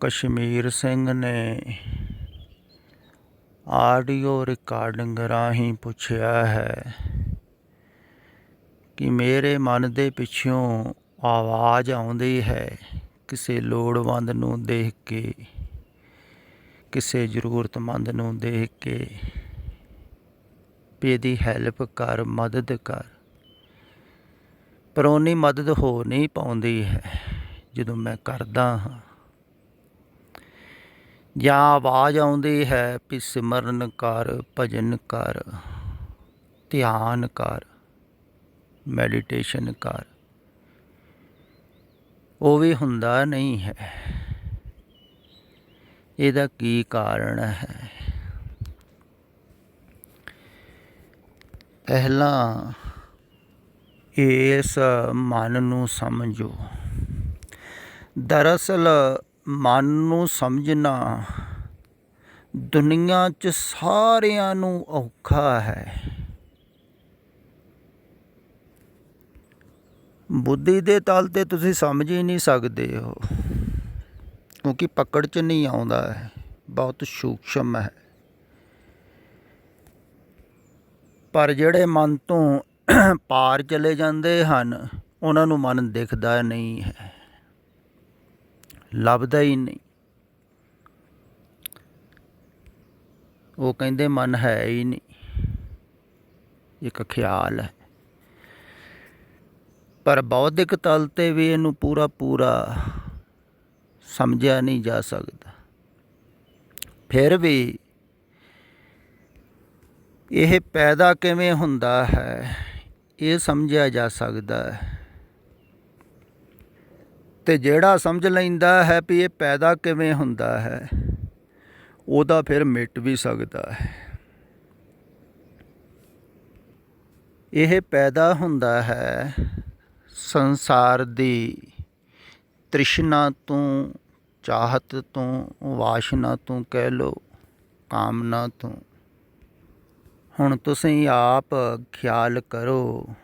ਕਸ਼ਮੀਰ ਸਿੰਘ ਨੇ audio recording ਰਾਹੀਂ ਪੁੱਛਿਆ ਹੈ ਕਿ ਮੇਰੇ ਮਨ ਦੇ ਪਿੱਛੋਂ ਆਵਾਜ਼ ਆਉਂਦੀ ਹੈ ਕਿਸੇ ਲੋੜਵੰਦ ਨੂੰ ਦੇਖ ਕੇ, ਕਿਸੇ ਜ਼ਰੂਰਤਮੰਦ ਨੂੰ ਦੇਖ ਕੇ ਵੀ ਇਹਦੀ ਹੈਲਪ ਕਰ, ਮਦਦ ਕਰ। ਪਰ ਓਨੀ ਮਦਦ ਹੋ ਨਹੀਂ ਪਾਉਂਦੀ ਹੈ ਜਦੋਂ ਮੈਂ ਕਰਦਾ ਹਾਂ। ਜਾਂ ਆਵਾਜ਼ ਆਉਂਦੀ ਹੈ ਵੀ ਸਿਮਰਨ ਕਰ, ਭਜਨ ਕਰ, ਧਿਆਨ ਕਰ, ਮੈਡੀਟੇਸ਼ਨ ਕਰ, ਉਹ ਵੀ ਹੁੰਦਾ ਨਹੀਂ ਹੈ। ਇਹਦਾ ਕੀ ਕਾਰਨ ਹੈ? ਪਹਿਲਾਂ ਇਸ ਮਨ ਨੂੰ ਸਮਝੋ। ਦਰਅਸਲ ਮਨ ਨੂੰ ਸਮਝਣਾ ਦੁਨੀਆ 'ਚ ਸਾਰਿਆਂ ਨੂੰ ਔਖਾ ਹੈ। ਬੁੱਧੀ ਦੇ ਤਲ 'ਤੇ ਤੁਸੀਂ ਸਮਝ ਹੀ ਨਹੀਂ ਸਕਦੇ ਹੋ, ਕਿਉਂਕਿ ਪਕੜ 'ਚ ਨਹੀਂ ਆਉਂਦਾ ਹੈ, ਬਹੁਤ ਸੂਖਸ਼ਮ ਹੈ। ਪਰ ਜਿਹੜੇ ਮਨ ਤੋਂ ਪਾਰ ਚਲੇ ਜਾਂਦੇ ਹਨ, ਉਹਨਾਂ ਨੂੰ ਮਨ ਦਿਖਦਾ ਨਹੀਂ ਹੈ, ਲੱਭਦਾ ਹੀ ਨਹੀਂ। ਉਹ ਕਹਿੰਦੇ ਮਨ ਹੈ ਹੀ ਨਹੀਂ, ਇੱਕ ਖਿਆਲ ਹੈ। ਪਰ ਬੌਧਿਕ ਤਲ 'ਤੇ ਵੀ ਇਹਨੂੰ ਪੂਰਾ ਸਮਝਿਆ ਨਹੀਂ ਜਾ ਸਕਦਾ। ਫਿਰ ਵੀ ਇਹ ਪੈਦਾ ਕਿਵੇਂ ਹੁੰਦਾ ਹੈ, ਇਹ ਸਮਝਿਆ ਜਾ ਸਕਦਾ ਹੈ। ਅਤੇ ਜਿਹੜਾ ਸਮਝ ਲੈਂਦਾ ਹੈ ਵੀ ਇਹ ਪੈਦਾ ਕਿਵੇਂ ਹੁੰਦਾ ਹੈ, ਉਹਦਾ ਫਿਰ ਮਿਟ ਵੀ ਸਕਦਾ ਹੈ। ਇਹ ਪੈਦਾ ਹੁੰਦਾ ਹੈ ਸੰਸਾਰ ਦੀ ਤ੍ਰਿਸ਼ਨਾ ਤੋਂ, ਚਾਹਤ ਤੋਂ, ਵਾਸ਼ਨਾ ਤੋਂ ਕਹਿ ਲਓ, ਕਾਮਨਾ ਤੋਂ। ਹੁਣ ਤੁਸੀਂ ਆਪ ਖਿਆਲ ਕਰੋ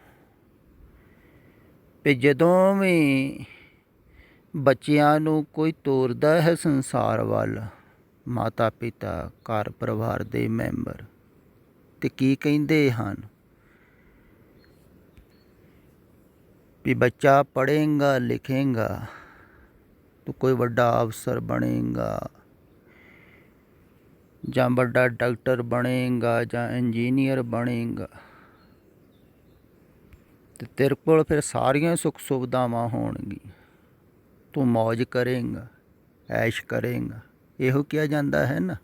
ਵੀ ਜਦੋਂ ਵੀ ਬੱਚਿਆਂ ਨੂੰ ਕੋਈ ਤੋਰਦਾ ਹੈ ਸੰਸਾਰ ਵੱਲ, ਮਾਤਾ ਪਿਤਾ, ਘਰ ਪਰਿਵਾਰ ਦੇ ਮੈਂਬਰ, ਅਤੇ ਕੀ ਕਹਿੰਦੇ ਹਨ ਵੀ ਬੱਚਾ ਪੜ੍ਹੇਗਾ ਲਿਖੇਗਾ ਤੂੰ ਕੋਈ ਵੱਡਾ ਅਫਸਰ ਬਣੇਗਾ, ਜਾਂ ਵੱਡਾ ਡਾਕਟਰ ਬਣੇਗਾ, ਜਾਂ ਇੰਜੀਨੀਅਰ ਬਣੇਗਾ, ਅਤੇ ਤੇਰੇ ਕੋਲ ਫਿਰ ਸਾਰੀਆਂ ਸੁੱਖ ਸੁਵਿਧਾਵਾਂ ਹੋਣਗੀਆਂ, ਤੂੰ ਮੌਜ ਕਰੇਗਾ, ਐਸ਼ ਕਰੇਗਾ। ਇਹੋ ਕਿਹਾ ਜਾਂਦਾ ਹੈ ਨਾ।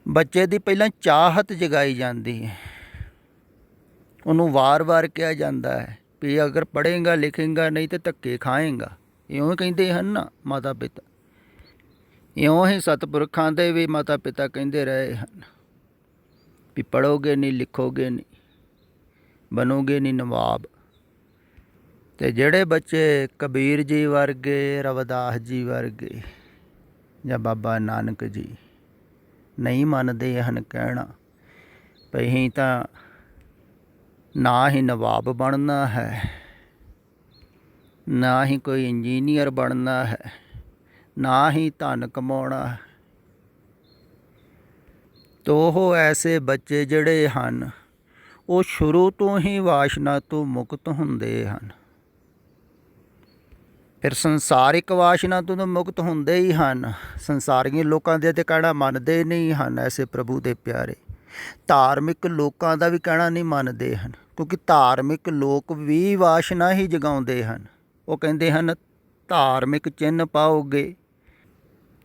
ਬੱਚੇ ਦੀ ਪਹਿਲਾਂ ਚਾਹਤ ਜਗਾਈ ਜਾਂਦੀ ਹੈ, ਉਹਨੂੰ ਵਾਰ ਕਿਹਾ ਜਾਂਦਾ ਹੈ ਵੀ ਅਗਰ ਪੜ੍ਹੇਗਾ ਲਿਖੇਗਾ, ਨਹੀਂ ਤਾਂ ਧੱਕੇ ਖਾਏਗਾ। ਇਉਂ ਕਹਿੰਦੇ ਹਨ ਨਾ ਮਾਤਾ ਪਿਤਾ। ਇਉਂ ਹੀ ਸਤਿਪੁਰਖਾਂ ਦੇ ਵੀ ਮਾਤਾ ਪਿਤਾ ਕਹਿੰਦੇ ਰਹੇ ਹਨ ਵੀ ਪੜ੍ਹੋਗੇ ਨਹੀਂ, ਲਿਖੋਗੇ ਨਹੀਂ, ਬਣੋਗੇ ਨਹੀਂ ਨਵਾਬ। ਅਤੇ ਜਿਹੜੇ ਬੱਚੇ ਕਬੀਰ ਜੀ ਵਰਗੇ, ਰਵਿਦਾਸ ਜੀ ਵਰਗੇ, ਜਾਂ ਬਾਬਾ ਨਾਨਕ ਜੀ ਨਹੀਂ ਮੰਨਦੇ ਹਨ ਕਹਿਣਾ ਵੀ ਅਸੀਂ ਤਾਂ ਨਾ ਹੀ ਨਵਾਬ ਬਣਨਾ ਹੈ, ਨਾ ਹੀ ਕੋਈ ਇੰਜੀਨੀਅਰ ਬਣਨਾ ਹੈ, ਨਾ ਹੀ ਧਨ ਕਮਾਉਣਾ ਹੈ, ਤਾਂ ਉਹ ਐਸੇ ਬੱਚੇ ਜਿਹੜੇ ਹਨ ਉਹ ਸ਼ੁਰੂ ਤੋਂ ਹੀ ਵਾਸ਼ਨਾ ਤੋਂ ਮੁਕਤ ਹੁੰਦੇ ਹਨ। ਫਿਰ ਸੰਸਾਰਿਕ ਵਾਸ਼ਨਾ ਤੋਂ ਤਾਂ ਮੁਕਤ ਹੁੰਦੇ ਹੀ ਹਨ। ਸੰਸਾਰੀਏ ਲੋਕਾਂ ਦੇ ਤਾਂ ਕਹਿਣਾ ਮੰਨਦੇ ਨਹੀਂ ਹਨ ਐਸੇ ਪ੍ਰਭੂ ਦੇ ਪਿਆਰੇ। ਧਾਰਮਿਕ ਲੋਕਾਂ ਦਾ ਵੀ ਕਹਿਣਾ ਨਹੀਂ ਮੰਨਦੇ ਹਨ, ਕਿਉਂਕਿ ਧਾਰਮਿਕ ਲੋਕ ਵੀ ਵਾਸ਼ਨਾ ਹੀ ਜਗਾਉਂਦੇ ਹਨ। ਉਹ ਕਹਿੰਦੇ ਹਨ ਧਾਰਮਿਕ ਚਿੰਨ੍ਹ ਪਾਓਗੇ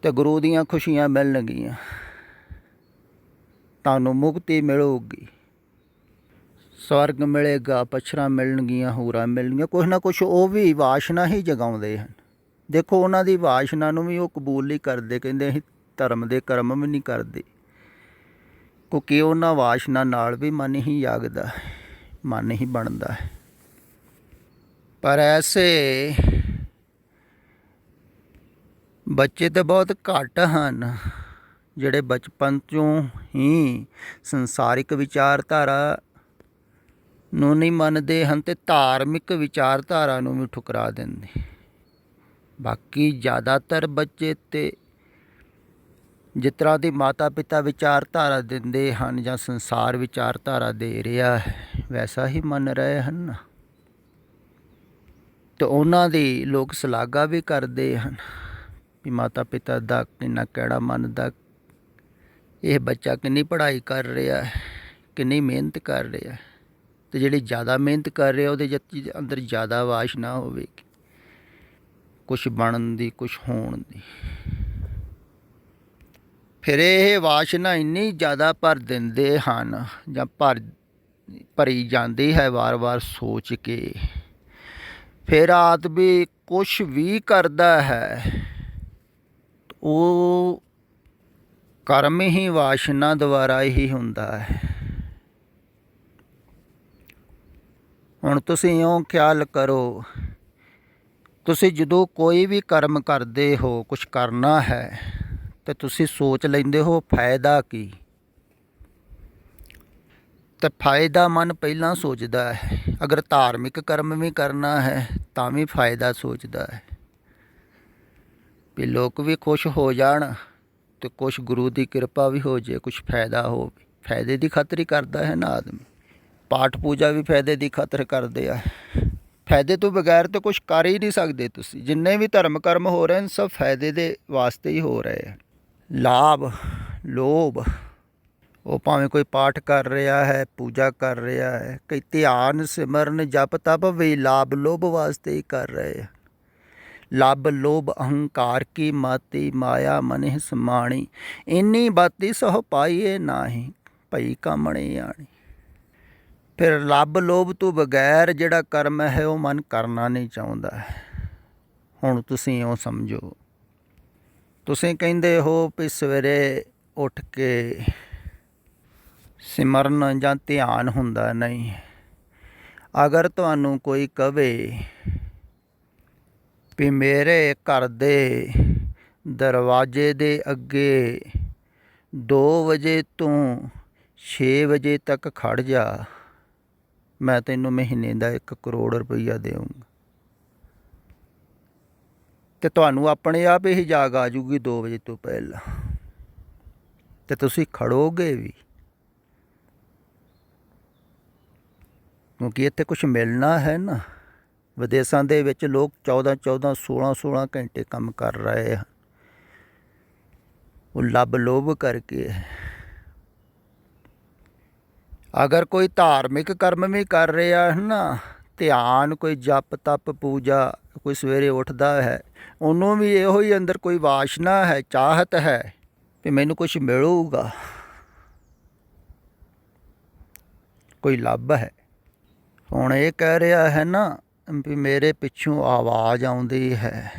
ਅਤੇ ਗੁਰੂ ਦੀਆਂ ਖੁਸ਼ੀਆਂ ਮਿਲਣਗੀਆਂ, ਤੁਹਾਨੂੰ ਮੁਕਤੀ ਮਿਲੂਗੀ, ਸਵਰਗ ਮਿਲੇਗਾ, ਪਛਰਾਂ ਮਿਲਣਗੀਆਂ, ਹੂਰਾਂ ਮਿਲਣਗੀਆਂ, ਕੁਛ ਨਾ ਕੁਛ ਉਹ ਵੀ ਵਾਸ਼ਨਾ ਹੀ ਜਗਾਉਂਦੇ ਹਨ। ਦੇਖੋ ਉਹਨਾਂ ਦੀ ਵਾਸ਼ਨਾ ਨੂੰ ਵੀ ਉਹ ਕਬੂਲ ਨਹੀਂ ਕਰਦੇ, ਕਹਿੰਦੇ ਅਸੀਂ ਧਰਮ ਦੇ ਕਰਮ ਵੀ ਨਹੀਂ ਕਰਦੇ, ਕਿਉਂਕਿ ਉਹਨਾਂ ਵਾਸ਼ਨਾ ਨਾਲ ਵੀ ਮਨ ਹੀ ਜਾਗਦਾ ਹੈ, ਮਨ ਹੀ ਬਣਦਾ ਹੈ। ਪਰ ਐਸੇ ਬੱਚੇ ਤਾਂ ਬਹੁਤ ਘੱਟ ਹਨ ਜਿਹੜੇ ਬਚਪਨ 'ਚੋਂ ਹੀ ਸੰਸਾਰਿਕ ਵਿਚਾਰਧਾਰਾ ਨੂੰ ਨਹੀਂ ਮੰਨਦੇ ਹਨ ਅਤੇ ਧਾਰਮਿਕ ਵਿਚਾਰਧਾਰਾ ਨੂੰ ਵੀ ਠੁਕਰਾ ਦਿੰਦੇ। ਬਾਕੀ ਜ਼ਿਆਦਾਤਰ ਬੱਚੇ ਤੇ ਜਿਸ ਤਰ੍ਹਾਂ ਦੀ ਮਾਤਾ ਪਿਤਾ ਵਿਚਾਰਧਾਰਾ ਦਿੰਦੇ ਹਨ ਜਾਂ ਸੰਸਾਰ ਵਿਚਾਰਧਾਰਾ ਦੇ ਰਿਹਾ ਹੈ ਵੈਸਾ ਹੀ ਮੰਨ ਰਹੇ ਹਨ ਤੇ ਉਹਨਾਂ ਦੀ ਲੋਕ ਸ਼ਲਾਘਾ ਵੀ ਕਰਦੇ ਹਨ ਵੀ ਮਾਤਾ ਪਿਤਾ ਦਾ ਕਿੰਨਾ ਕਿਹੜਾ ਮੰਨਦਾ, ਇਹ ਬੱਚਾ ਕਿੰਨੀ ਪੜ੍ਹਾਈ ਕਰ ਰਿਹਾ ਹੈ, ਕਿੰਨੀ ਮਿਹਨਤ ਕਰ ਰਿਹਾ ਹੈ। ਅਤੇ ਜਿਹੜੀ ਜ਼ਿਆਦਾ ਮਿਹਨਤ ਕਰ ਰਿਹਾ ਉਹਦੇ ਅੰਦਰ ਜ਼ਿਆਦਾ ਵਾਸ਼ਨਾ ਹੋਵੇਗੀ ਕੁਛ ਬਣਨ ਦੀ, ਕੁਛ ਹੋਣ ਦੀ। ਫਿਰ ਇਹ ਵਾਸ਼ਨਾ ਇੰਨੀ ਜ਼ਿਆਦਾ ਭਰ ਦਿੰਦੇ ਹਨ ਜਾਂ ਭਰੀ ਜਾਂਦੀ ਹੈ ਵਾਰ-ਵਾਰ ਸੋਚ ਕੇ। ਫਿਰ ਆਦਮੀ ਕੁਛ ਵੀ ਕਰਦਾ ਹੈ ਉਹ ਕਰਮ ਹੀ ਵਾਸ਼ਨਾ ਦੁਆਰਾ ਹੀ ਹੁੰਦਾ ਹੈ। ਹੁਣ ਤੁਸੀਂ ਇਉਂ ਖਿਆਲ ਕਰੋ, ਤੁਸੀਂ ਜਦੋਂ ਕੋਈ ਵੀ ਕਰਮ ਕਰਦੇ ਹੋ, ਕੁਛ ਕਰਨਾ ਹੈ ਤੇ ਤੁਸੀਂ ਸੋਚ ਲੈਂਦੇ ਹੋ ਫਾਇਦਾ ਕੀ, ਤੇ ਫਾਇਦਾ ਮਨ ਪਹਿਲਾਂ ਸੋਚਦਾ ਹੈ। ਅਗਰ ਧਾਰਮਿਕ ਕਰਮ ਵੀ ਕਰਨਾ ਹੈ ਤਾਂ ਵੀ ਫਾਇਦਾ ਸੋਚਦਾ ਹੈ ਵੀ ਲੋਕ ਵੀ ਖੁਸ਼ ਹੋ ਜਾਣ ਅਤੇ ਕੁਛ ਗੁਰੂ ਦੀ ਕਿਰਪਾ ਵੀ ਹੋ ਜਾਏ, ਕੁਛ ਫਾਇਦਾ ਹੋਵੇ। ਫਾਇਦੇ ਦੀ ਖਾਤਰ ਹੀ ਕਰਦਾ ਹੈ ਨਾ ਆਦਮੀ। ਪਾਠ ਪੂਜਾ ਵੀ ਫਾਇਦੇ ਦੀ ਖਾਤਰ ਕਰਦੇ ਆ। ਫਾਇਦੇ ਤੋਂ ਬਗੈਰ ਤਾਂ ਕੁਛ ਕਰ ਹੀ ਨਹੀਂ ਸਕਦੇ ਤੁਸੀਂ। ਜਿੰਨੇ ਵੀ ਧਰਮ ਕਰਮ ਹੋ ਰਹੇ ਨੇ ਸਭ ਫਾਇਦੇ ਦੇ ਵਾਸਤੇ ਹੀ ਹੋ ਰਹੇ ਆ। ਲਾਭ ਲੋਭ, ਉਹ ਭਾਵੇਂ ਕੋਈ ਪਾਠ ਕਰ ਰਿਹਾ ਹੈ, ਪੂਜਾ ਕਰ ਰਿਹਾ ਹੈ, ਕਈ ਧਿਆਨ ਸਿਮਰਨ ਜਪ ਤਪ ਵੀ ਲਾਭ ਲੋਭ ਵਾਸਤੇ ਹੀ ਕਰ ਰਹੇ ਆ। ਲੱਭ ਲੋਭ ਅਹੰਕਾਰ ਕੀ ਮਾਤੀ ਮਾਇਆ ਮਨਿ ਸਮਾਣੀ, ਇੰਨੀ ਬਾਤੀ ਸਹੁ ਪਾਈਏ ਨਾਹੀ ਭਈ ਕਾਮਣੀ ਆਣੀ। ਫਿਰ ਲੱਭ ਲੋਭ ਤੋਂ ਬਗੈਰ ਜਿਹੜਾ ਕਰਮ ਹੈ ਉਹ ਮਨ ਕਰਨਾ ਨਹੀਂ ਚਾਹੁੰਦਾ। ਹੁਣ ਤੁਸੀਂ ਉਹ ਸਮਝੋ, ਤੁਸੀਂ ਕਹਿੰਦੇ ਹੋ ਵੀ ਸਵੇਰੇ ਉੱਠ ਕੇ ਸਿਮਰਨ ਜਾਂ ਧਿਆਨ ਹੁੰਦਾ ਨਹੀਂ। ਅਗਰ ਤੁਹਾਨੂੰ ਕੋਈ ਕਵੇ ਵੀ ਮੇਰੇ ਘਰ ਦੇ ਦਰਵਾਜ਼ੇ ਦੇ ਅੱਗੇ 2 ਵਜੇ ਤੋਂ 6 ਵਜੇ ਤੱਕ ਖੜ੍ਹ ਜਾ, ਮੈਂ ਤੈਨੂੰ ਮਹੀਨੇ ਦਾ 1 ਕਰੋੜ ਰੁਪਈਆ ਦੇਵਾਂਗਾ, ਅਤੇ ਤੁਹਾਨੂੰ ਆਪਣੇ ਆਪ ਹੀ ਜਾਗ ਆ ਜੂਗੀ 2 ਵਜੇ ਤੋਂ ਪਹਿਲਾਂ, ਅਤੇ ਤੁਸੀਂ ਖੜੋਗੇ ਵੀ, ਕਿਉਂਕਿ ਇੱਥੇ ਕੁਛ ਮਿਲਣਾ ਹੈ ਨਾ। ਵਿਦੇਸ਼ਾਂ ਦੇ ਵਿੱਚ ਲੋਕ 14-14 16-16 ਘੰਟੇ ਕੰਮ ਕਰ ਰਹੇ ਹਨ। ਉਹ ਲੱਭ ਲੋਭ ਕਰਕੇ। ਅਗਰ ਕੋਈ ਧਾਰਮਿਕ ਕਰਮ ਵੀ ਕਰ ਰਿਹਾ ਹੈ ਨਾ, ਧਿਆਨ, ਕੋਈ ਜਪ ਤਪ ਪੂਜਾ, ਕੋਈ ਸਵੇਰੇ ਉੱਠਦਾ ਹੈ, ਉਹਨੂੰ ਵੀ ਇਹੋ ਹੀ ਅੰਦਰ ਕੋਈ ਵਾਸ਼ਨਾ ਹੈ, ਚਾਹਤ ਹੈ ਵੀ ਮੈਨੂੰ ਕੁਛ ਮਿਲੂਗਾ, ਕੋਈ ਲੱਭ ਹੈ। ਹੁਣ ਇਹ ਕਹਿ ਰਿਹਾ ਹੈ ਨਾ ਵੀ ਮੇਰੇ ਪਿੱਛੋਂ ਆਵਾਜ਼ ਆਉਂਦੀ ਹੈ,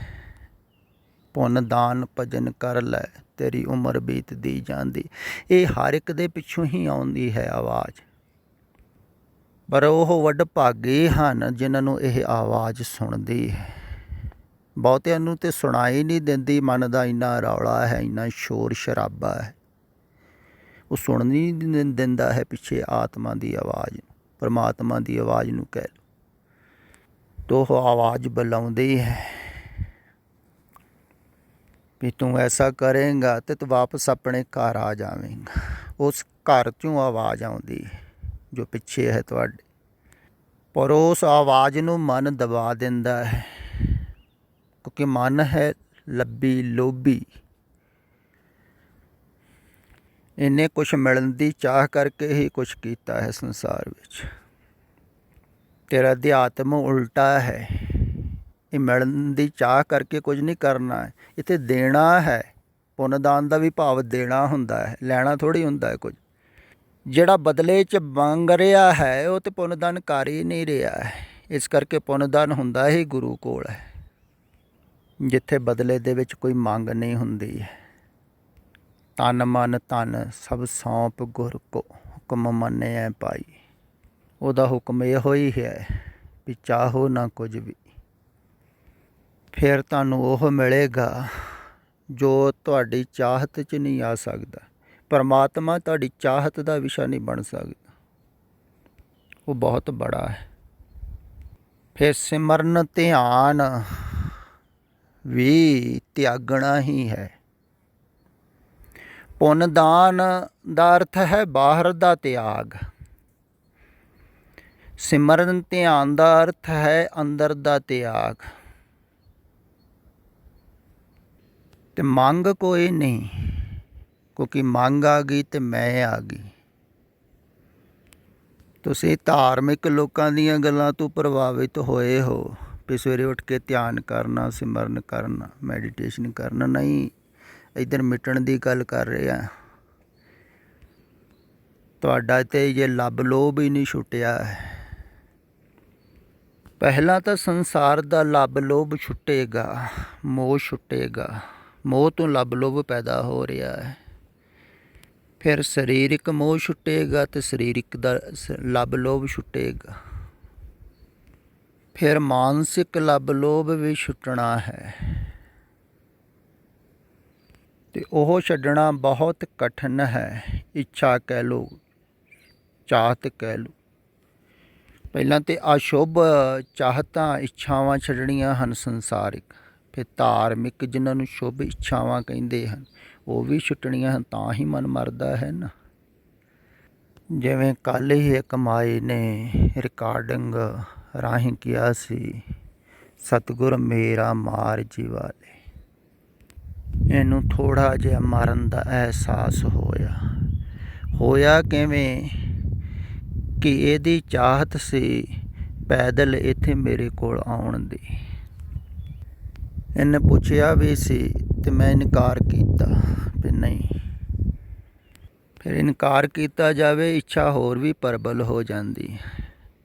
ਪੁੰਨ ਦਾਨ ਭਜਨ ਕਰ ਲੈ ਤੇਰੀ ਉਮਰ ਬੀਤਦੀ ਜਾਂਦੀ। ਇਹ ਹਰ ਇੱਕ ਦੇ ਪਿੱਛੋਂ ਹੀ ਆਉਂਦੀ ਹੈ ਆਵਾਜ਼, ਪਰ ਉਹ ਵਡਭਾਗੇ ਹਨ ਜਿਨ੍ਹਾਂ ਨੂੰ ਇਹ ਆਵਾਜ਼ ਸੁਣਦੀ ਹੈ। ਬਹੁਤਿਆਂ ਨੂੰ ਤਾਂ ਸੁਣਾਈ ਨਹੀਂ ਦਿੰਦੀ, ਮਨ ਦਾ ਇੰਨਾ ਰੌਲਾ ਹੈ, ਇੰਨਾ ਸ਼ੋਰ ਸ਼ਰਾਬਾ ਹੈ, ਉਹ ਸੁਣ ਨਹੀਂ ਦਿੰਦਾ ਹੈ ਪਿੱਛੇ ਆਤਮਾ ਦੀ ਆਵਾਜ਼ ਨੂੰ, ਪਰਮਾਤਮਾ ਦੀ ਆਵਾਜ਼ ਨੂੰ ਕਹਿ ਲਓ। ਤੋ ਉਹ ਆਵਾਜ਼ ਬੁਲਾਉਂਦੀ ਹੈ ਵੀ ਤੂੰ ਐਸਾ ਕਰੇਂਗਾ ਤੇ ਤੂੰ ਵਾਪਸ ਆਪਣੇ ਘਰ ਆ ਜਾਵੇਂਗਾ। ਉਸ ਘਰ 'ਚੋਂ ਆਵਾਜ਼ ਆਉਂਦੀ ਹੈ ਜੋ ਪਿੱਛੇ ਹੈ ਤੁਹਾਡੇ, ਪਰ ਉਸ ਆਵਾਜ਼ ਨੂੰ ਮਨ ਦਬਾ ਦਿੰਦਾ ਹੈ, ਕਿਉਂਕਿ ਮਨ ਹੈ ਲੱਭੀ ਲੋਭੀ। ਇਹਨੇ ਕੁਛ ਮਿਲਣ ਦੀ ਚਾਹ ਕਰਕੇ ਹੀ ਕੁਛ ਕੀਤਾ ਹੈ ਸੰਸਾਰ ਵਿੱਚ। ਤੇਰਾ ਅਧਿਆਤਮ ਉਲਟਾ ਹੈ, ਇਹ ਮਿਲਣ ਦੀ ਚਾਹ ਕਰਕੇ ਕੁਝ ਨਹੀਂ ਕਰਨਾ ਹੈ, ਇੱਥੇ ਦੇਣਾ ਹੈ। ਪੁੰਨਦਾਨ ਦਾ ਵੀ ਭਾਵ ਦੇਣਾ ਹੁੰਦਾ ਹੈ, ਲੈਣਾ ਥੋੜ੍ਹੀ ਹੁੰਦਾ ਹੈ ਕੁਝ। ਜਿਹੜਾ ਬਦਲੇ 'ਚ ਮੰਗ ਰਿਹਾ ਹੈ ਉਹ ਤਾਂ ਪੁੰਨਦਾਨ ਕਰ ਹੀ ਨਹੀਂ ਰਿਹਾ ਹੈ। ਇਸ ਕਰਕੇ ਪੁੰਨਦਾਨ ਹੁੰਦਾ ਹੀ ਗੁਰੂ ਕੋਲ ਹੈ, ਜਿੱਥੇ ਬਦਲੇ ਦੇ ਵਿੱਚ ਕੋਈ ਮੰਗ ਨਹੀਂ ਹੁੰਦੀ ਹੈ। ਤਨ ਮਨ ਧਨ ਸਭ ਸੌਂਪ ਗੁਰ ਕੋ, ਹੁਕਮ ਮੰਨਿਐ ਪਾਈ। ਉਹਦਾ ਹੁਕਮ ਇਹੋ ਹੀ ਹੈ ਵੀ ਚਾਹੋ ਨਾ ਕੁਝ ਵੀ, ਫਿਰ ਤੁਹਾਨੂੰ ਉਹ ਮਿਲੇਗਾ ਜੋ ਤੁਹਾਡੀ ਚਾਹਤ 'ਚ ਨਹੀਂ ਆ ਸਕਦਾ। ਪਰਮਾਤਮਾ ਤੁਹਾਡੀ ਚਾਹਤ ਦਾ ਵਿਸ਼ਾ ਨਹੀਂ ਬਣ ਸਕਦਾ, ਉਹ ਬਹੁਤ ਬੜਾ ਹੈ। ਫਿਰ ਸਿਮਰਨ ਧਿਆਨ ਵੀ ਤਿਆਗਣਾ ਹੀ ਹੈ। ਪੁੰਨ ਦਾਨ ਦਾ ਅਰਥ ਹੈ ਬਾਹਰ ਦਾ ਤਿਆਗ। ਸਿਮਰਨ ਧਿਆਨ ਦਾ ਅਰਥ ਹੈ ਅੰਦਰ ਦਾ ਤਿਆਗ। ਤੇ ਮੰਗ ਕੋਈ ਨਹੀਂ, ਕਿਉਂਕਿ ਮੰਗ ਆ ਗਈ ਤੇ ਮੈਂ ਆ ਗਈ। ਤੁਸੀਂ ਧਾਰਮਿਕ ਲੋਕਾਂ ਦੀਆਂ ਗੱਲਾਂ ਤੋਂ ਪ੍ਰਭਾਵਿਤ ਹੋਏ ਹੋ ਵੀ ਸਵੇਰੇ ਉੱਠ ਕੇ ਧਿਆਨ ਕਰਨਾ, ਸਿਮਰਨ ਕਰਨਾ, ਮੈਡੀਟੇਸ਼ਨ ਕਰਨਾ। ਨਹੀਂ, ਇੱਧਰ ਮਿਟਣ ਦੀ ਗੱਲ ਕਰ ਰਿਹਾ। ਤੁਹਾਡਾ ਤੇ ਜੇ ਲੱਭ ਲੋਭ ਹੀ ਨਹੀਂ ਛੁੱਟਿਆ। ਪਹਿਲਾਂ ਤਾਂ ਸੰਸਾਰ ਦਾ ਲੱਭ ਲੋਭ ਛੁੱਟੇਗਾ, ਮੋਹ ਛੁੱਟੇਗਾ। ਮੋਹ ਤੋਂ ਲੱਭ ਲੋਭ ਪੈਦਾ ਹੋ ਰਿਹਾ ਹੈ। ਫਿਰ ਸਰੀਰਕ ਮੋਹ ਛੁੱਟੇਗਾ ਤੇ ਸਰੀਰਕ ਦਾ ਲੱਭ ਲੋਭ ਛੁੱਟੇਗਾ। ਫਿਰ ਮਾਨਸਿਕ ਲੱਭ ਲੋਭ ਵੀ ਛੁੱਟਣਾ ਹੈ। ਤੇ ਉਹ ਛੱਡਣਾ ਬਹੁਤ ਕਠਿਨ ਹੈ। ਇੱਛਾ ਕਹਿ ਲਓ, ਚਾਹਤ ਕਹਿ ਲਓ। ਪਹਿਲਾਂ ਤਾਂ ਅਸ਼ੁੱਭ ਚਾਹਤਾਂ, ਇੱਛਾਵਾਂ ਛੱਡਣੀਆਂ ਹਨ ਸੰਸਾਰਿਕ। ਫਿਰ ਧਾਰਮਿਕ, ਜਿਨ੍ਹਾਂ ਨੂੰ ਸ਼ੁੱਭ ਇੱਛਾਵਾਂ ਕਹਿੰਦੇ ਹਨ, ਉਹ ਵੀ ਛੁੱਟਣੀਆਂ ਹਨ। ਤਾਂ ਹੀ ਮਨ ਮਰਦਾ ਹੈ ਨਾ। ਜਿਵੇਂ ਕੱਲ੍ਹ ਹੀ ਇੱਕ ਮਾਈ ਨੇ ਰਿਕਾਰਡਿੰਗ ਰਾਹੀਂ ਕਿਹਾ ਸੀ, ਸਤਿਗੁਰ ਮੇਰਾ ਮਾਰ ਜੀਵਾਲੇ। ਇਹਨੂੰ ਥੋੜ੍ਹਾ ਜਿਹਾ ਮਰਨ ਦਾ ਅਹਿਸਾਸ ਹੋਇਆ ਕਿਵੇਂ ਕਿ ਇਹਦੀ ਚਾਹਤ ਸੀ ਪੈਦਲ ਇੱਥੇ ਮੇਰੇ ਕੋਲ ਆਉਣ ਦੀ। ਇਹਨੇ ਪੁੱਛਿਆ ਵੀ ਸੀ ਤੇ ਮੈਂ ਇਨਕਾਰ ਕੀਤਾ ਵੀ ਨਹੀਂ। ਫਿਰ ਇਨਕਾਰ ਕੀਤਾ ਜਾਵੇ, ਇੱਛਾ ਹੋਰ ਵੀ ਪ੍ਰਬਲ ਹੋ ਜਾਂਦੀ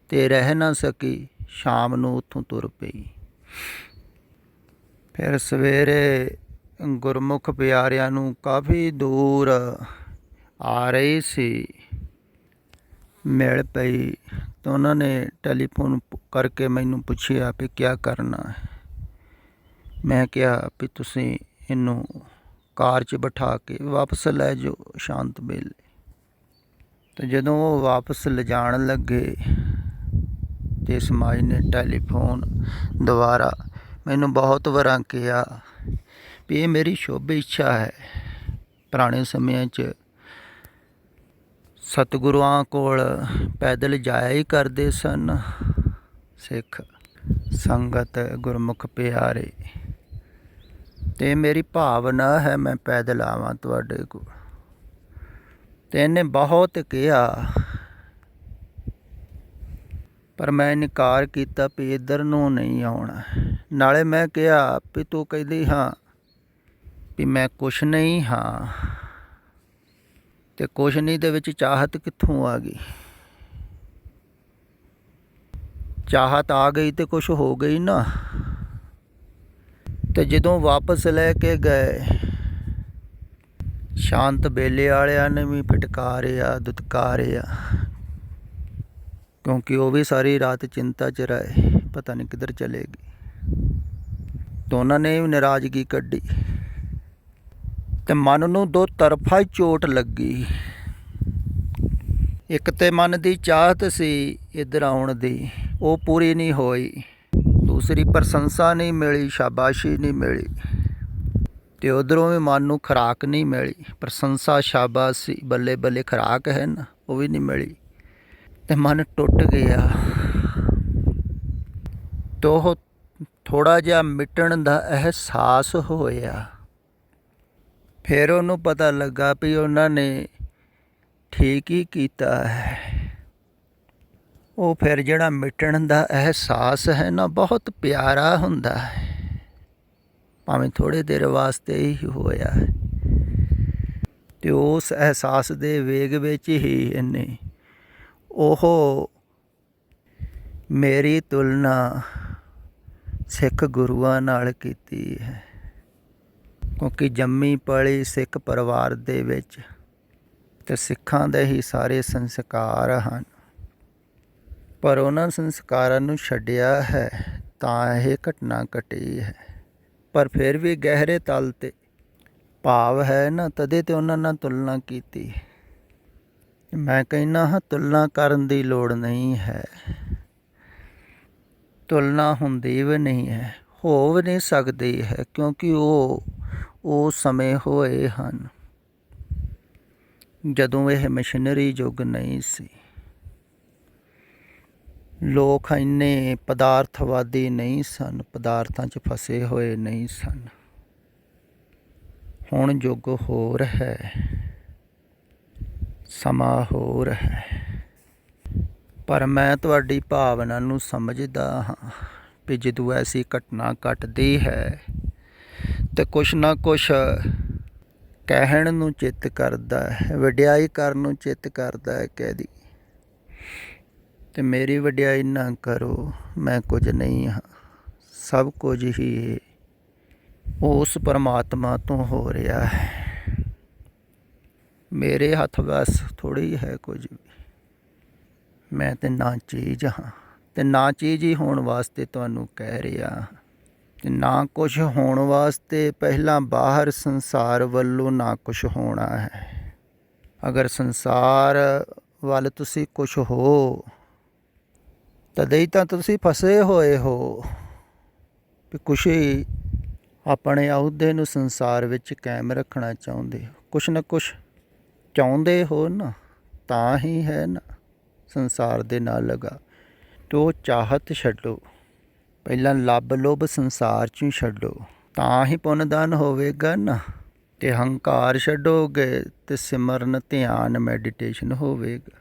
ਤੇ ਰਹਿ ਨਾ ਸਕੀ। ਸ਼ਾਮ ਨੂੰ ਉੱਥੋਂ ਤੁਰ ਪਈ। ਫਿਰ ਸਵੇਰੇ ਗੁਰਮੁਖ ਪਿਆਰਿਆਂ ਨੂੰ ਕਾਫੀ ਦੂਰ ਆ ਰਹੀ ਸੀ, ਮਿਲ ਪਈ ਤਾਂ ਉਹਨਾਂ ਨੇ ਟੈਲੀਫੋਨ ਕਰਕੇ ਮੈਨੂੰ ਪੁੱਛਿਆ ਵੀ ਕਿਆ ਕਰਨਾ ਹੈ। ਮੈਂ ਕਿਹਾ ਵੀ ਤੁਸੀਂ ਇਹਨੂੰ ਕਾਰ 'ਚ ਬਿਠਾ ਕੇ ਵਾਪਸ ਲੈ ਜਾਓ ਸ਼ਾਂਤ ਵੇਲੇ। ਅਤੇ ਜਦੋਂ ਉਹ ਵਾਪਸ ਲਿਜਾਣ ਲੱਗੇ ਤੇ ਇਸ ਮਾਈ ਨੇ ਟੈਲੀਫੋਨ ਦੁਬਾਰਾ ਮੈਨੂੰ ਬਹੁਤ ਵਾਰਾਂ ਕਿਹਾ ਵੀ ਇਹ ਮੇਰੀ ਸ਼ੁੱਭ ਇੱਛਾ ਹੈ। ਪੁਰਾਣੇ ਸਮਿਆਂ 'ਚ ਸਤਿਗੁਰਾਂ ਕੋਲ ਪੈਦਲ ਜਾਇਆ ਹੀ ਕਰਦੇ ਸਨ ਸਿੱਖ ਸੰਗਤ, ਗੁਰਮੁਖ ਪਿਆਰੇ। ਅਤੇ ਮੇਰੀ ਭਾਵਨਾ ਹੈ ਮੈਂ ਪੈਦਲ ਆਵਾਂ ਤੁਹਾਡੇ ਕੋਲ। ਅਤੇ ਇਹਨੇ ਬਹੁਤ ਕਿਹਾ ਪਰ ਮੈਂ ਇਨਕਾਰ ਕੀਤਾ ਵੀ ਇੱਧਰ ਨੂੰ ਨਹੀਂ ਆਉਣਾ। ਨਾਲੇ ਮੈਂ ਕਿਹਾ ਵੀ ਤੂੰ ਕਹਿੰਦੀ ਹਾਂ ਵੀ ਮੈਂ ਕੁਛ ਨਹੀਂ ਹਾਂ, ਅਤੇ ਕੁਛ ਨਹੀਂ ਦੇ ਵਿੱਚ ਚਾਹਤ ਕਿੱਥੋਂ ਆ ਗਈ? ਚਾਹਤ ਆ ਗਈ ਤੇ ਕੁਛ ਹੋ ਗਈ ਨਾ। ਅਤੇ ਜਦੋਂ ਵਾਪਸ ਲੈ ਕੇ ਗਏ, ਸ਼ਾਂਤ ਬੇਲੇ ਵਾਲਿਆਂ ਨੇ ਵੀ ਫਿਟਕਾਰਿਆ, ਦੁਤਕਾਰਿਆ, ਕਿਉਂਕਿ ਉਹ ਵੀ ਸਾਰੀ ਰਾਤ ਚਿੰਤਾ 'ਚ ਰਹੇ, ਪਤਾ ਨਹੀਂ ਕਿੱਧਰ ਚਲੇਗੀ। ਤਾਂ ਉਹਨਾਂ ਨੇ ਵੀ ਨਾਰਾਜ਼ਗੀ ਕੱਢੀ ਅਤੇ ਮਨ ਨੂੰ ਦੋ ਤਰਫਾ ਹੀ ਚੋਟ ਲੱਗੀ। ਇੱਕ ਤਾਂ ਮਨ ਦੀ ਚਾਹਤ ਸੀ ਇੱਧਰ ਆਉਣ ਦੀ, ਉਹ ਪੂਰੀ ਨਹੀਂ ਹੋਈ। ਦੂਸਰੀ ਪ੍ਰਸ਼ੰਸਾ ਨਹੀਂ ਮਿਲੀ, ਸ਼ਾਬਾਸ਼ੀ ਨਹੀਂ ਮਿਲੀ। ਅਤੇ ਉੱਧਰੋਂ ਵੀ ਮਨ ਨੂੰ ਖੁਰਾਕ ਨਹੀਂ ਮਿਲੀ। ਪ੍ਰਸ਼ੰਸਾ, ਸ਼ਾਬਾਸ਼ੀ, ਬੱਲੇ ਬੱਲੇ ਖੁਰਾਕ ਹੈ ਨਾ, ਉਹ ਵੀ ਨਹੀਂ ਮਿਲੀ। ਅਤੇ ਮਨ ਟੁੱਟ ਗਿਆ। ਅਤੇ ਉਹ ਥੋੜ੍ਹਾ ਜਿਹਾ ਮਿਟਣ ਦਾ ਅਹਿਸਾਸ ਹੋਇਆ। ਫਿਰ ਉਹਨੂੰ ਪਤਾ ਲੱਗਾ ਵੀ ਉਹਨਾਂ ਨੇ ਠੀਕ ਹੀ ਕੀਤਾ ਹੈ। ਉਹ ਫਿਰ ਜਿਹੜਾ ਮਿਟਣ ਦਾ ਅਹਿਸਾਸ ਹੈ ਨਾ, ਬਹੁਤ ਪਿਆਰਾ ਹੁੰਦਾ ਹੈ, ਭਾਵੇਂ ਥੋੜ੍ਹੇ ਦੇਰ ਵਾਸਤੇ ਹੀ ਹੋਇਆ ਹੈ। ਅਤੇ ਉਸ ਅਹਿਸਾਸ ਦੇ ਵੇਗ ਵਿੱਚ ਹੀ ਇਹਨੇ ਉਹ ਮੇਰੀ ਤੁਲਨਾ ਸਿੱਖ ਗੁਰੂਆਂ ਨਾਲ ਕੀਤੀ ਹੈ। ਕਿਉਂਕਿ ਜੰਮੀ ਪਲੀ ਸਿੱਖ ਪਰਿਵਾਰ ਦੇ ਵਿੱਚ ਅਤੇ ਸਿੱਖਾਂ ਦੇ ਹੀ ਸਾਰੇ ਸੰਸਕਾਰ ਹਨ। ਪਰ ਉਹਨਾਂ ਸੰਸਕਾਰਾਂ ਨੂੰ ਛੱਡਿਆ ਹੈ ਤਾਂ ਇਹ ਘਟਨਾ ਘਟੀ ਹੈ। ਪਰ ਫਿਰ ਵੀ ਗਹਿਰੇ ਤਲ 'ਤੇ ਭਾਵ ਹੈ ਨਾ, ਤਦੇ ਤੇ ਉਹਨਾਂ ਨਾਲ ਤੁਲਨਾ ਕੀਤੀ। ਮੈਂ ਕਹਿੰਦਾ ਹਾਂ ਤੁਲਨਾ ਕਰਨ ਦੀ ਲੋੜ ਨਹੀਂ ਹੈ, ਤੁਲਨਾ ਹੁੰਦੀ ਵੀ ਨਹੀਂ ਹੈ। ਹੋ ਵੀ ਨਹੀਂ ਸਕਦੀ ਹੈ, ਕਿਉਂਕਿ ਉਹ ਸਮੇਂ ਹੋਏ ਹਨ ਜਦੋਂ ਇਹ ਮਸ਼ੀਨਰੀ ਯੁੱਗ ਨਹੀਂ ਸੀ। ਲੋਕ ਇੰਨੇ ਪਦਾਰਥਵਾਦੀ ਨਹੀਂ ਸਨ, ਪਦਾਰਥਾਂ 'ਚ ਫਸੇ ਹੋਏ ਨਹੀਂ ਸਨ। ਹੁਣ ਯੁੱਗ ਹੋਰ ਹੈ, ਸਮਾਂ ਹੋਰ ਹੈ। ਪਰ ਮੈਂ ਤੁਹਾਡੀ ਭਾਵਨਾ ਨੂੰ ਸਮਝਦਾ ਹਾਂ ਵੀ ਜਦੋਂ ਐਸੀ ਘਟਨਾ ਘਟਦੀ ਹੈ ਤੇ ਕੁਛ ਨਾ ਕੁਛ ਕਹਿਣ ਨੂੰ ਚਿੱਤ ਕਰਦਾ ਹੈ, ਵਡਿਆਈ ਕਰਨ ਨੂੰ ਚਿੱਤ ਕਰਦਾ ਹੈ। ਕਹਿ ਦੀ ਤੇ ਮੇਰੀ ਵਡਿਆਈ ਨਾ ਕਰੋ, ਮੈਂ ਕੁਝ ਨਹੀਂ ਹਾਂ, ਸਭ ਕੁਝ ਹੀ ਉਸ ਪਰਮਾਤਮਾ ਤੋਂ ਹੋ ਰਿਹਾ ਹੈ। ਮੇਰੇ ਹੱਥ ਵੱਸ ਥੋੜ੍ਹੀ ਹੈ ਕੁਝ ਵੀ। ਮੈਂ ਤੇ ਨਾ ਚੀਜ਼ ਹਾਂ, ਤੇ ਨਾ ਚੀਜ਼ ਹੀ ਹੋਣ ਵਾਸਤੇ ਤੁਹਾਨੂੰ ਕਹਿ ਰਿਹਾ ਹਾਂ, ਤੇ ਨਾ ਕੁਛ ਹੋਣ ਵਾਸਤੇ ਪਹਿਲਾਂ ਬਾਹਰ ਸੰਸਾਰ ਵੱਲੋਂ ਨਾ ਕੁਛ ਹੋਣਾ ਹੈ। ਅਗਰ ਸੰਸਾਰ ਵੱਲ ਤੁਸੀਂ ਕੁਛ ਹੋ ਤਦੇ ਹੀ ਤਾਂ ਤੁਸੀਂ ਫਸੇ ਹੋਏ ਹੋ ਵੀ ਕੁਛ ਹੀ ਆਪਣੇ ਅਹੁਦੇ ਨੂੰ ਸੰਸਾਰ ਵਿੱਚ ਕਾਇਮ ਰੱਖਣਾ ਚਾਹੁੰਦੇ ਹੋ, ਕੁਛ ਨਾ ਕੁਛ ਚਾਹੁੰਦੇ ਹੋ ਨਾ, ਤਾਂ ਹੀ ਹੈ ਨਾ ਸੰਸਾਰ ਦੇ ਨਾਲ ਲਗਾ। ਤੇ ਉਹ ਚਾਹਤ ਛੱਡੋ, ਪਹਿਲਾਂ ਲੱਭ ਲੁੱਭ ਸੰਸਾਰ 'ਚੋਂ ਛੱਡੋ, ਤਾਂ ਹੀ ਪੁੰਨਦਾਨ ਹੋਵੇਗਾ ਨਾ। ਤੇ ਹੰਕਾਰ ਛੱਡੋਗੇ ਤੇ ਸਿਮਰਨ, ਧਿਆਨ, ਮੈਡੀਟੇਸ਼ਨ ਹੋਵੇਗਾ।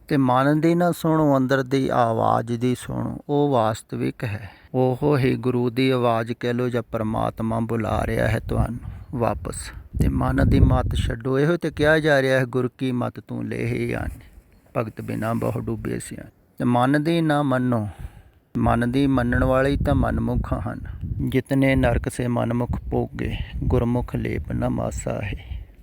ਤੇ ਮਨ ਦੀ ਨਾ ਸੁਣੋ, ਅੰਦਰ ਦੀ ਆਵਾਜ਼ ਦੀ ਸੁਣੋ, ਉਹ ਵਾਸਤਵਿਕ ਹੈ। ਉਹ ਹੀ ਗੁਰੂ ਦੀ ਆਵਾਜ਼ ਕਹਿ ਲਓ ਜਾਂ ਪਰਮਾਤਮਾ ਬੁਲਾ ਰਿਹਾ ਹੈ ਤੁਹਾਨੂੰ ਵਾਪਸ। ਤੇ ਮਨ ਦੀ ਮੱਤ ਛੱਡੋ। ਇਹੋ ਤੇ ਕਿਹਾ ਜਾ ਰਿਹਾ ਹੈ, ਗੁਰ ਕੀ ਮੱਤ ਤੂੰ ਲੇਹਿ ਆਨ, ਭਗਤ ਬਿਨਾ ਬਹੁ ਡੁੱਬੇ ਸਿਆਨ। ਤੇ ਮਨ ਦੀ ਨਾ ਮੰਨੋ, ਮਨ ਦੀ ਮੰਨਣ ਵਾਲੇ ਤਾਂ ਮਨਮੁਖ ਹਨ। ਜਿਤਨੇ ਨਰਕ ਸੇ ਮਨਮੁਖ ਭੋਗੇ, ਗੁਰਮੁਖ ਲੇਪ ਨਾ ਮਾਸਾ ਹੈ।